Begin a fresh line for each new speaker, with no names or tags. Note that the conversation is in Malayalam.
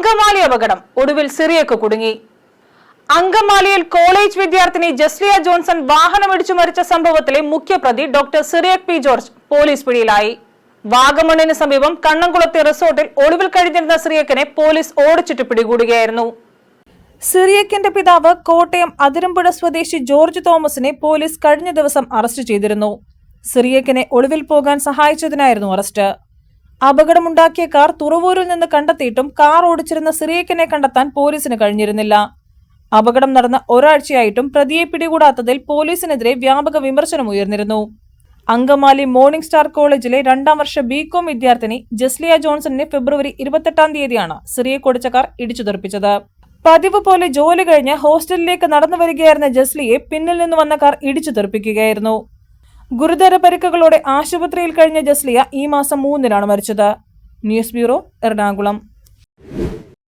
അങ്കമാലി അപകടം, ഒടുവിൽ സിറിയക്ക് കുടുങ്ങി. അങ്കമാലിയിൽ കോളേജ് വിദ്യാർത്ഥിനി ജസ്ലിയ ജോൺസൺ വാഹനമിടിച്ചു മരിച്ച സംഭവത്തിലെ മുഖ്യപ്രതി ഡോക്ടർ സിറിയക് പി ജോർജ് പോലീസ് പിടിയിലായി. വാഗമണ്ണിന് സമീപം കണ്ണംകുളത്തെ റിസോർട്ടിൽ ഒളിവിൽ കഴിഞ്ഞിരുന്ന സിറിയക്കിനെ പോലീസ് ഓടിച്ചിട്ട് പിടികൂടുകയായിരുന്നു. സിറിയക്കിന്റെ പിതാവ് കോട്ടയം അതിരമ്പുഴ സ്വദേശി ജോർജ് തോമസിനെ പോലീസ് കഴിഞ്ഞ ദിവസം അറസ്റ്റ് ചെയ്തിരുന്നു. സിറിയക്കിനെ ഒളിവിൽ പോകാൻ സഹായിച്ചതിനായിരുന്നു അറസ്റ്റ്. അപകടമുണ്ടാക്കിയ കാർ തുറവൂരിൽ നിന്ന് കണ്ടെത്തിയിട്ടും കാർ ഓടിച്ചിരുന്ന സിറിയക്കിനെ കണ്ടെത്താൻ പോലീസിന് കഴിഞ്ഞിരുന്നില്ല. അപകടം നടന്ന ഒരാഴ്ചയായിട്ടും പ്രതിയെ പിടികൂടാത്തതിൽ പോലീസിനെതിരെ വ്യാപക വിമർശനം ഉയർന്നിരുന്നു. അങ്കമാലി മോർണിംഗ് സ്റ്റാർ കോളേജിലെ 2ാം വർഷ ബികോം വിദ്യാർത്ഥിനി ജസ്ലിയ ജോൺസണിനെ ഫെബ്രുവരി 28-ാം തീയതിയാണ് സിറിയക്ക് ഓടിച്ച കാർ ഇടിച്ചു തെറിപ്പിച്ചത്. പതിവ് പോലെ ജോലി കഴിഞ്ഞ് ഹോസ്റ്റലിലേക്ക് നടന്നു വരികയായിരുന്ന ജസ്ലിയെ പിന്നിൽ നിന്ന് വന്ന കാർ ഇടിച്ചു തെറിപ്പിക്കുകയായിരുന്നു. ഗുരുതര പരിക്കുകളോടെ ആശുപത്രിയിൽ കഴിഞ്ഞ ജസ്ലിയ ഈ മാസം 3-നാണ് മരിച്ചത്. News bureau, Ernakulam.